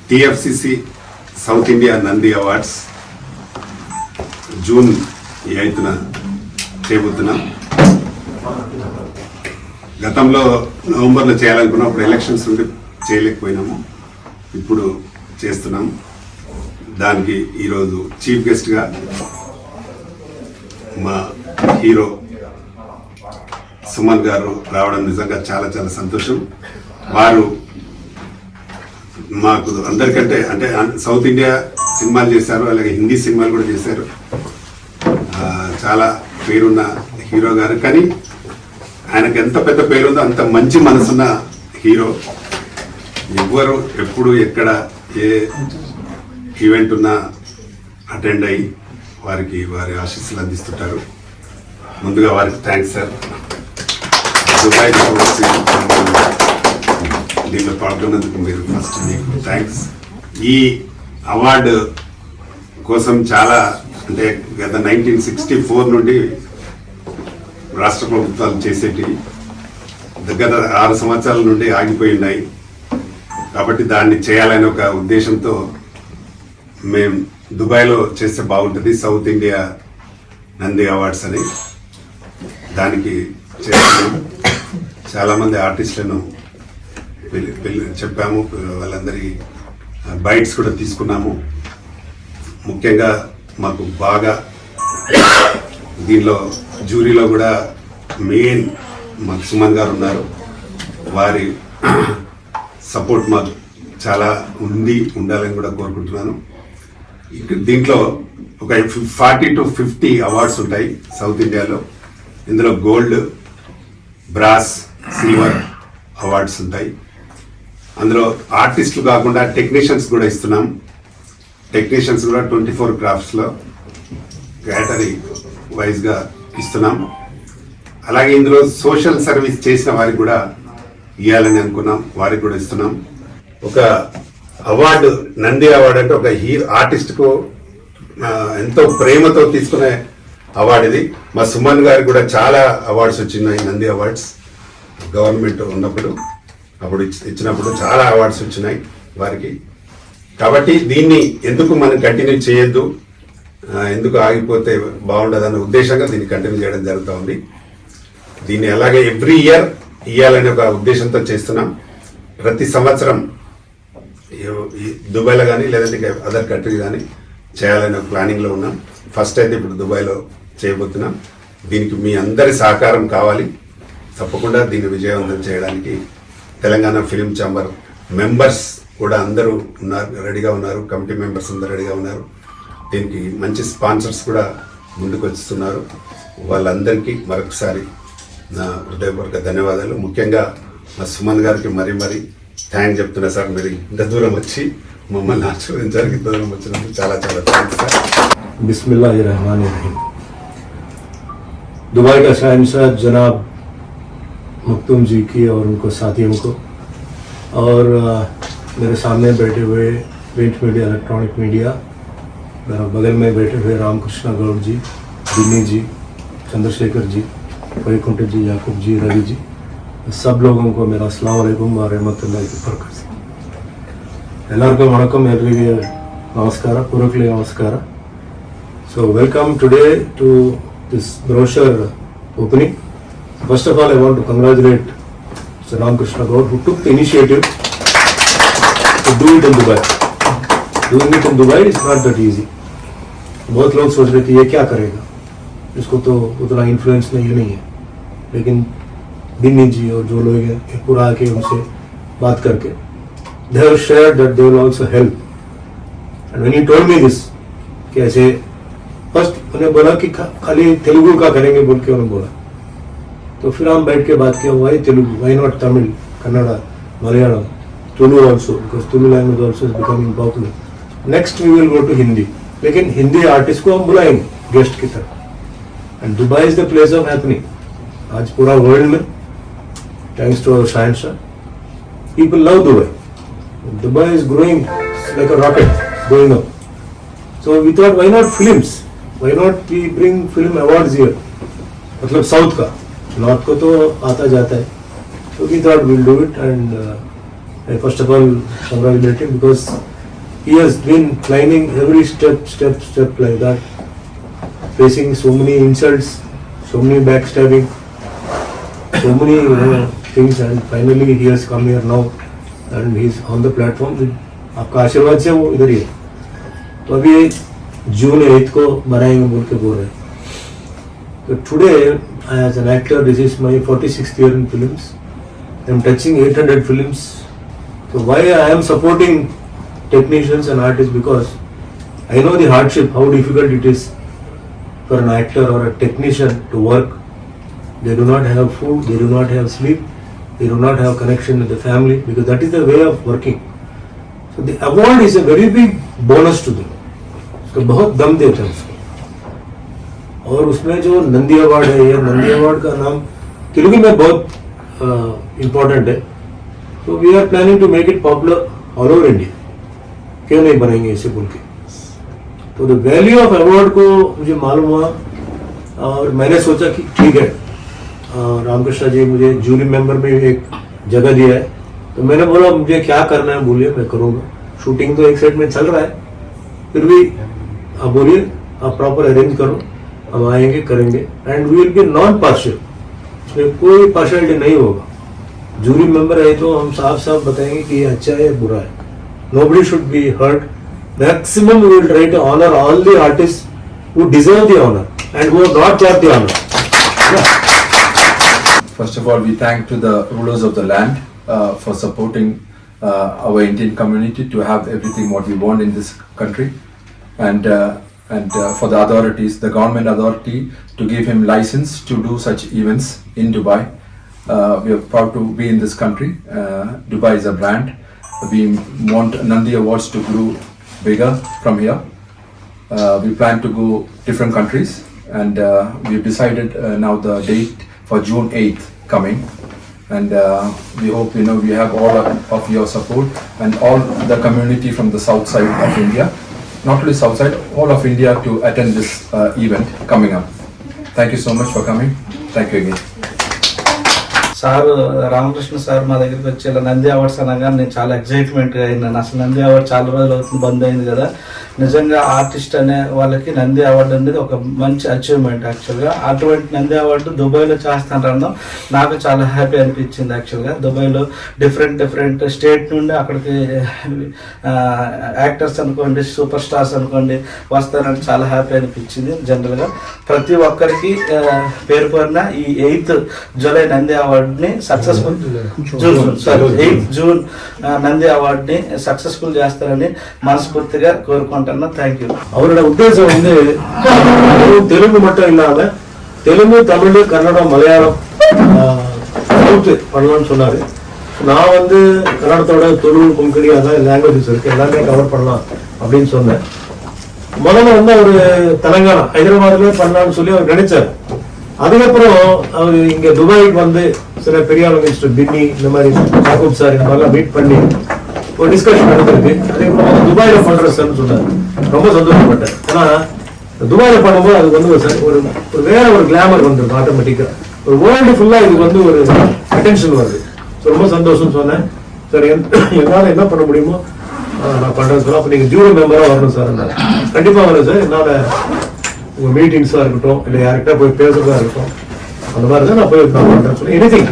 TFCC South India Nandi awards June 8న చేయబోతున్నాం. గతంలో నవంబర్లో చేయాలనుకున్నాం, అప్పుడు ఎలక్షన్స్ ఉండి చేయలేకపోయినాము. ఇప్పుడు చేస్తున్నాం. దానికి ఈరోజు చీఫ్ గెస్ట్గా మా హీరో సుమన్ గారు రావడం నిజంగా చాలా చాలా సంతోషం. వారు మాకు అందరికంటే అంటే సౌత్ ఇండియా సినిమాలు చేశారు, అలాగే హిందీ సినిమాలు కూడా చేశారు. చాలా పేరున్న హీరో గారు, కానీ ఆయనకు ఎంత పెద్ద పేరుందో అంత మంచి మనసున్న హీరో. ఎవ్వరు ఎప్పుడు ఎక్కడ ఏ ఈవెంట్ ఉన్నా అటెండ్ అయ్యి వారికి వారి ఆశీస్సులు అందిస్తుంటారు. ముందుగా వారికి థ్యాంక్స్ సార్. దుబాయ్ దీనిలో పాల్గొన్నందుకు మీరు ఫస్ట్ మీకు థ్యాంక్స్. ఈ అవార్డు కోసం చాలా అంటే గత 1964 నుండి రాష్ట్ర ప్రభుత్వాలు చేసేటి గత 6 సంవత్సరాల నుండి ఆగిపోయి ఉన్నాయి. కాబట్టి దాన్ని చేయాలనే ఒక ఉద్దేశంతో మేము దుబాయ్లో చేస్తే బాగుంటుంది, సౌత్ ఇండియా నంది అవార్డ్స్ అని దానికి చేస్తున్నాము. చాలామంది ఆర్టిస్టులను చెప్పాము, వాళ్ళందరికీ బైట్స్ కూడా తీసుకున్నాము. ముఖ్యంగా మాకు బాగా దీనిలో జ్యూరీలో కూడా మెయిన్ మాకు సుమన్ గారు ఉన్నారు. వారి సపోర్ట్ మాకు చాలా ఉండాలని కూడా కోరుకుంటున్నాను. దీంట్లో ఒక 40 to 50 అవార్డ్స్ ఉంటాయి సౌత్ ఇండియాలో. ఇందులో గోల్డ్, బ్రాస్, సిల్వర్ అవార్డ్స్ ఉంటాయి. అందులో ఆర్టిస్టులు కాకుండా టెక్నీషియన్స్ కూడా ఇస్తున్నాం. టెక్నీషియన్స్ కూడా 24 క్రాఫ్ట్స్లో కేటరీ వైజ్గా ఇస్తున్నాం. అలాగే ఇందులో సోషల్ సర్వీస్ చేసిన వారికి కూడా ఇవ్వాలని అనుకున్నాం, వారికి కూడా ఇస్తున్నాం. ఒక అవార్డు, నంది అవార్డు అంటే ఒక ఆర్టిస్ట్కు ఎంతో ప్రేమతో తీసుకునే అవార్డు ఇది. మా సుమన్ గారికి కూడా చాలా అవార్డ్స్ వచ్చినాయి, నంది అవార్డ్స్. గవర్నమెంట్ ఉన్నప్పుడు అప్పుడు ఇచ్చినప్పుడు చాలా అవార్డ్స్ వచ్చినాయి వారికి. కాబట్టి దీన్ని ఎందుకు మనం కంటిన్యూ చేయొద్దు, ఎందుకు ఆగిపోతే బాగుండదన్న ఉద్దేశంగా దీన్ని కంటిన్యూ చేయడం జరుగుతూ ఉంది. దీన్ని అలాగే ఎవ్రీ ఇయర్ ఇవ్వాలనే ఒక ఉద్దేశంతో చేస్తున్నాం. ప్రతి సంవత్సరం దుబాయ్లో కానీ లేదంటే అదర్ కంట్రీ కానీ చేయాలనే ప్లానింగ్లో ఉన్నాం. ఫస్ట్ అయితే ఇప్పుడు దుబాయ్లో చేయబోతున్నాం. దీనికి మీ అందరి సహకారం కావాలి. తప్పకుండా దీన్ని విజయవంతం చేయడానికి తెలంగాణ ఫిలిం ఛాంబర్ మెంబర్స్ కూడా అందరూ ఉన్నారు, రెడీగా ఉన్నారు. కమిటీ మెంబర్స్ అందరూ రెడీగా ఉన్నారు. దీనికి మంచి స్పాన్సర్స్ కూడా ముందుకు వస్తున్నారు. వాళ్ళందరికీ మరొకసారి నా హృదయపూర్వక ధన్యవాదాలు. ముఖ్యంగా మా సుమన్ గారికి మరీ థ్యాంక్స్ చెప్తున్నా సార్. మీరు ఇంత దూరం వచ్చి మమ్మల్ని ఆశీర్వదించడానికి ఇంత దూరం వచ్చినందుకు చాలా చాలా థ్యాంక్స్ సార్. बिस्मिल्लाहिर्रहमानिर्रहीम। दुबई का शहंशाह जनाब मखदूम जी की और उनको साथियों को, और मेरे सामने बैठे हुए प्रिंट मीडिया, इलेक्ट्रॉनिक मीडिया, मेरा बगल में बैठे हुए रामकृष्ण गौड़ जी, दिन्नी जी, चंद्रशेखर जी, वैकुंठ जी, याकूब जी, रवि जी, सब लोगों को मेरा अस्सलाम वालेकुम व रहमतुल्लाहि व बरकातहू। ಎಲ್ಲರಿಗೂ ವಣಕಂ, ಎಲ್ಲರಿಗೆ ನಮಸ್ಕಾರ, ಪೂರ್ವಕಲಿ ನಮಸ್ಕಾರ. So welcome today to this brochure opening. First of all, I want to congratulate Mr. Ramkrishna Gaur, who took the initiative to do it in Dubai. Doing it in Dubai is not that easy. बहुत लोग सोच रहे थे ये क्या करेगा, इसको तो उतना इन्फ्लुएंस नहीं है, लेकिन दिन्नी जी और जो लोग हैं पूरा आके उनसे बात करके they have shared that they will also help. And when he told me this, कि ऐसे फर्स्ट उन्हें बोला कि खाली तेलुगु का करेंगे बोल के उन्होंने बोला, तो फिर हम बैठ के बात किया, why Telugu, why not Tamil, Kannada, Malayalam, Tulu also, because Tulu language also is becoming popular. Next we will go to Hindi, लेकिन हिंदी आर्टिस्ट को हम बुलाएंगे गेस्ट की तरह. And Dubai is the place of happening. आज पूरा वर्ल्ड में thanks to our Shahenshah, people love Dubai. Dubai is growing like a rocket, going up. So we thought, why not films? Why not we bring film awards here? मतलब south का, north को तो आता जाता है. So we thought we'll do it, and I first of all congratulate him because he has been climbing every step like that, facing so many insults, so many backstabbing, so many things, and finally he has come here now and he's on the platform. आपका आशीर्वाद से वो इधर ही है. तो अभी जून 8 को बनाएंगे बोल के बोल रहे हैं. So today, as an actor, this is my 46th year in films. I'm touching 800 films. So why I am supporting technicians and artists, because I know the hardship, how difficult it is for an actor or a technician to work. They do not have food, they do not have sleep, they do not have connection with the family, because that is the way of working. So the award is a very big bonus to them. उसको बहुत दम देता है उसको. और उसमें जो Nandi award है, ये नंदी अवार्ड का नाम तेलुगु में बहुत इम्पोर्टेंट है. तो we are planning to make it popular all over India. क्यों नहीं बनेंगे इसे बोल के. तो द वैल्यू ऑफ अवार्ड को मुझे मालूम हुआ और मैंने सोचा कि ठीक है, रामकृष्ण जी मुझे जूरी मेंबर में एक जगह दिया है, तो मैंने बोला मुझे क्या करना है बोलिए, मैं करूँगा. शूटिंग तो एक साइड में चल रहा है, फिर भी आप बोलिए, आप प्रॉपर अरेंज करो, हम आएंगे करेंगे. And we will be non partial, इसमें कोई पार्शियलिटी नहीं होगा. जूरी मेंबर है तो हम साफ साफ बताएंगे कि ये अच्छा है बुरा है. Nobody should be hurt. Maximum we will try to honor all the artists who deserve the honor and who have not got the honor. First of all, we thank to the rulers of the land for supporting our Indian community to have everything what we want in this country, and for the authorities, the government authority, to give him license to do such events in Dubai. We are proud to be in this country. Dubai is a brand. We want Nandi Awards to grow bigger from here. We plan to go different countries, and we've decided now the date for June 8th coming, and we hope we have all of your support and all the community from the south side of India, not only south side, all of India, to attend this event coming up. Thank you so much for coming. Thank you again. Sir Ramakrishna sir మా దగ్గరికి వచ్చి ఇలా Nandi awards అనగా నేను చాలా ఎక్సైట్మెంట్గా అయినాను. అసలు Nandi award చాలా రోజులు అవుతుంది, బంద్ అయింది కదా. నిజంగా ఆర్టిస్ట్ అనే వాళ్ళకి నంది అవార్డు అనేది ఒక మంచి అచీవ్మెంట్. యాక్చువల్గా అటువంటి నంది అవార్డు దుబాయ్లో చేస్తానడం నాకు చాలా హ్యాపీ అనిపించింది. యాక్చువల్గా దుబాయ్లో డిఫరెంట్ స్టేట్ నుండి అక్కడికి యాక్టర్స్ అనుకోండి, సూపర్ స్టార్స్ అనుకోండి వస్తారని చాలా హ్యాపీ అనిపించింది. జనరల్గా ప్రతి ఒక్కరికి పేరు పేరున ఈ 8th జూలై నంది అవార్డుని సక్సెస్ఫుల్ 8th జూన్ నంది అవార్డుని సక్సెస్ఫుల్ చేస్తారని మనస్ఫూర్తిగా కోరుకుంటున్నాను. Thank you. அவரோட உத்தேசம் வந்து தெலுங்கு மட்டும் இல்லாம தெலுங்கு, தமிழ், கன்னடம், மலையாளம், சவுத்து பண்ணலாம்னு சொன்னாரு. நான் வந்து கன்னடத்தோட தெலுங்கு, கொங்கணி அதான் லாங்குவேஜஸ் இருக்கு, எல்லாமே கவர் பண்ணலாம் அப்படின்னு சொன்னேன். முதல்ல வந்து அவரு தெலங்கானா ஹைதராபாத்ல பண்ணலாம்னு சொல்லி அவர் நினைச்சாரு. அதுக்கப்புறம் அவர் இங்க துபாய்க்கு வந்து சில பெரிய மினிஸ்டர் பின்னி இந்த மாதிரி யாக்கூப் சார் இந்த மாதிரிலாம் மீட் பண்ணி ஒரு டிஸ்கஷன் நடந்திருக்கு. அதுக்கப்புறம் துபாயில பண்ற சார்னு சொன்னார். ரொம்ப சந்தோஷப்பட்டேன். ஏன்னா துபாயில பண்ணும்போது அது வந்து ஒரு வேற ஒரு கிளாமர் வந்துருக்கு ஆட்டோமேட்டிக்கா. ஒரு வேர்ல்டு ஃபுல்லா இதுக்கு வந்து ஒரு அட்டென்ஷன் வருது. ரொம்ப சந்தோஷம் சொன்னேன். சார் என்னால என்ன பண்ண முடியுமோ நான் பண்றேன் சார். அப்ப நீங்க ஜூரி மெம்பரா வரணும் சார். கண்டிப்பா வரேன் சார். என்னால உங்க மீட்டிங்ஸா இருக்கட்டும், இல்லை யார்கிட்ட போய் பேசுறதா இருக்கட்டும், அந்த மாதிரி தான் நான் போய் பண்றேன் சொல்லி எனிதிங்.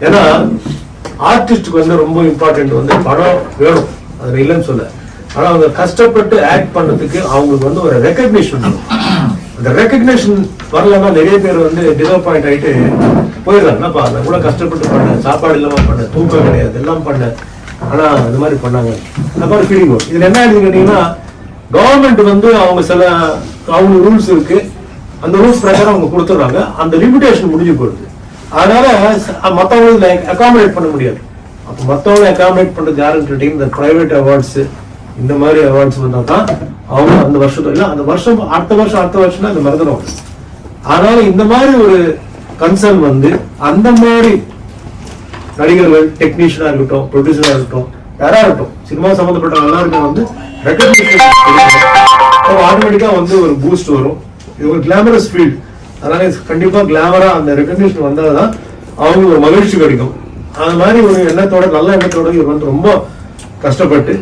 ஏன்னா ஆர்டிஸ்டுக்கு வந்து ரொம்ப இம்பார்ட்டன்ட் வந்து பணம் வேணும், அது இல்லைன்னு சொல்ல. ஆனா அவங்க கஷ்டப்பட்டு ஆக்ட் பண்ணதுக்கு அவங்களுக்கு வந்து ஒரு ரெகக்னிஷன் வேணும். அந்த ரெகக்னிஷன் வரலன்னா நிறைய பேர் வந்து டிசப்பாயிண்ட் ஆயிட்டு போயிடுறாங்கப்பா. அதை கூட கஷ்டப்பட்டு பண்ண, சாப்பாடு இல்லாம பண்ண, தூக்கம் கிடையாது, எல்லாம் பண்ண, ஆனா இந்த மாதிரி பண்ணாங்க, அந்த மாதிரி ஃபீலிங் வரும். இதுல என்ன ஆயிடுது கேட்டீங்கன்னா, கவர்மெண்ட் வந்து அவங்க ரூல்ஸ் இருக்கு, அந்த ரூல்ஸ் பிரகாரம் அவங்க கொடுத்துறாங்க, அந்த லிமிடேஷன் முடிஞ்சு போயிடுது. அதனால மற்றவங்களை அகாமடேட் பண்ண முடியாது. அப்போ மற்றவங்களை அகாமடேட் பண்றது யாருன்னு கேட்டீங்கன்னா, இந்த பிரைவேட் அவார்ட்ஸ் இந்த மாதிரி அவார்ட்ஸ் வந்தா தான் அவங்க அந்த வருஷத்துல இல்லை, அந்த வருஷம் அடுத்த வருஷம் தான் இந்த மறந்துடும். அதனால இந்த மாதிரி ஒரு கன்சர்ன் வந்து அந்த மாதிரி நடிகர்கள், டெக்னீஷியனா இருக்கட்டும், ப்ரொடியூசரா இருக்கட்டும், யாரா இருக்கட்டும், சினிமா சம்பந்தப்பட்ட எல்லாருக்கும் வந்து ரெகக்னிஷன் ஆட்டோமேட்டிக்கா வந்து ஒரு பூஸ்ட் வரும். இது ஒரு கிளாமரஸ் ஃபீல்ட். அதனால கண்டிப்பா கிளாமரா அந்த ரெகக்னிஷன் வந்தாதான் அவங்களுக்கு ஒரு மகிழ்ச்சி கிடைக்கும். அது மாதிரி ஒரு எண்ணத்தோட, நல்ல எண்ணத்தோட இவர் வந்து ரொம்ப கஷ்டப்பட்டு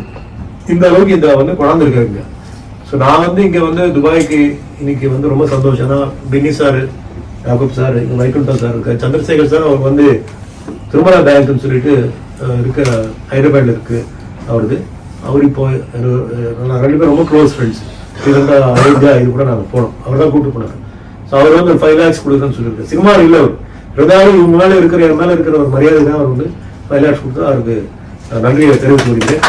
இந்த அளவுக்கு இந்த வந்து கொண்டாந்துருக்காங்க. ஸோ நான் வந்து இங்கே வந்து துபாய்க்கு இன்னைக்கு வந்து ரொம்ப சந்தோஷம். ஏன்னா பின்னி சார், யாக்கூப் சார், வைகுண்டம் சார் இருக்கார், சந்திரசேகர் சார் அவர் வந்து திருமலா பேங்க்னு சொல்லிட்டு இருக்க ஹைதராபாத்ல இருக்கு அவருக்கு. அவர் இப்போ நான் 2 பேரும் ரொம்ப க்ளோஸ் ஃப்ரெண்ட்ஸ். இருந்தா அயோத்தியா இது கூட நாங்கள் போனோம், அவர் தான் கூப்பிட்டு போனார். ஸோ அவர் வந்து 5 lakhs கொடுக்குறேன்னு சொல்லியிருக்காரு. சினிமா இல்லை அவர், இருந்தாலும் இவங்க மேலே இருக்கிற என் மேலே இருக்கிற ஒரு மரியாதை தான் அவர் வந்து 5 lakhs கொடுத்தா அவருக்கு நன்றியை தெரிவித்து வருகிறேன்.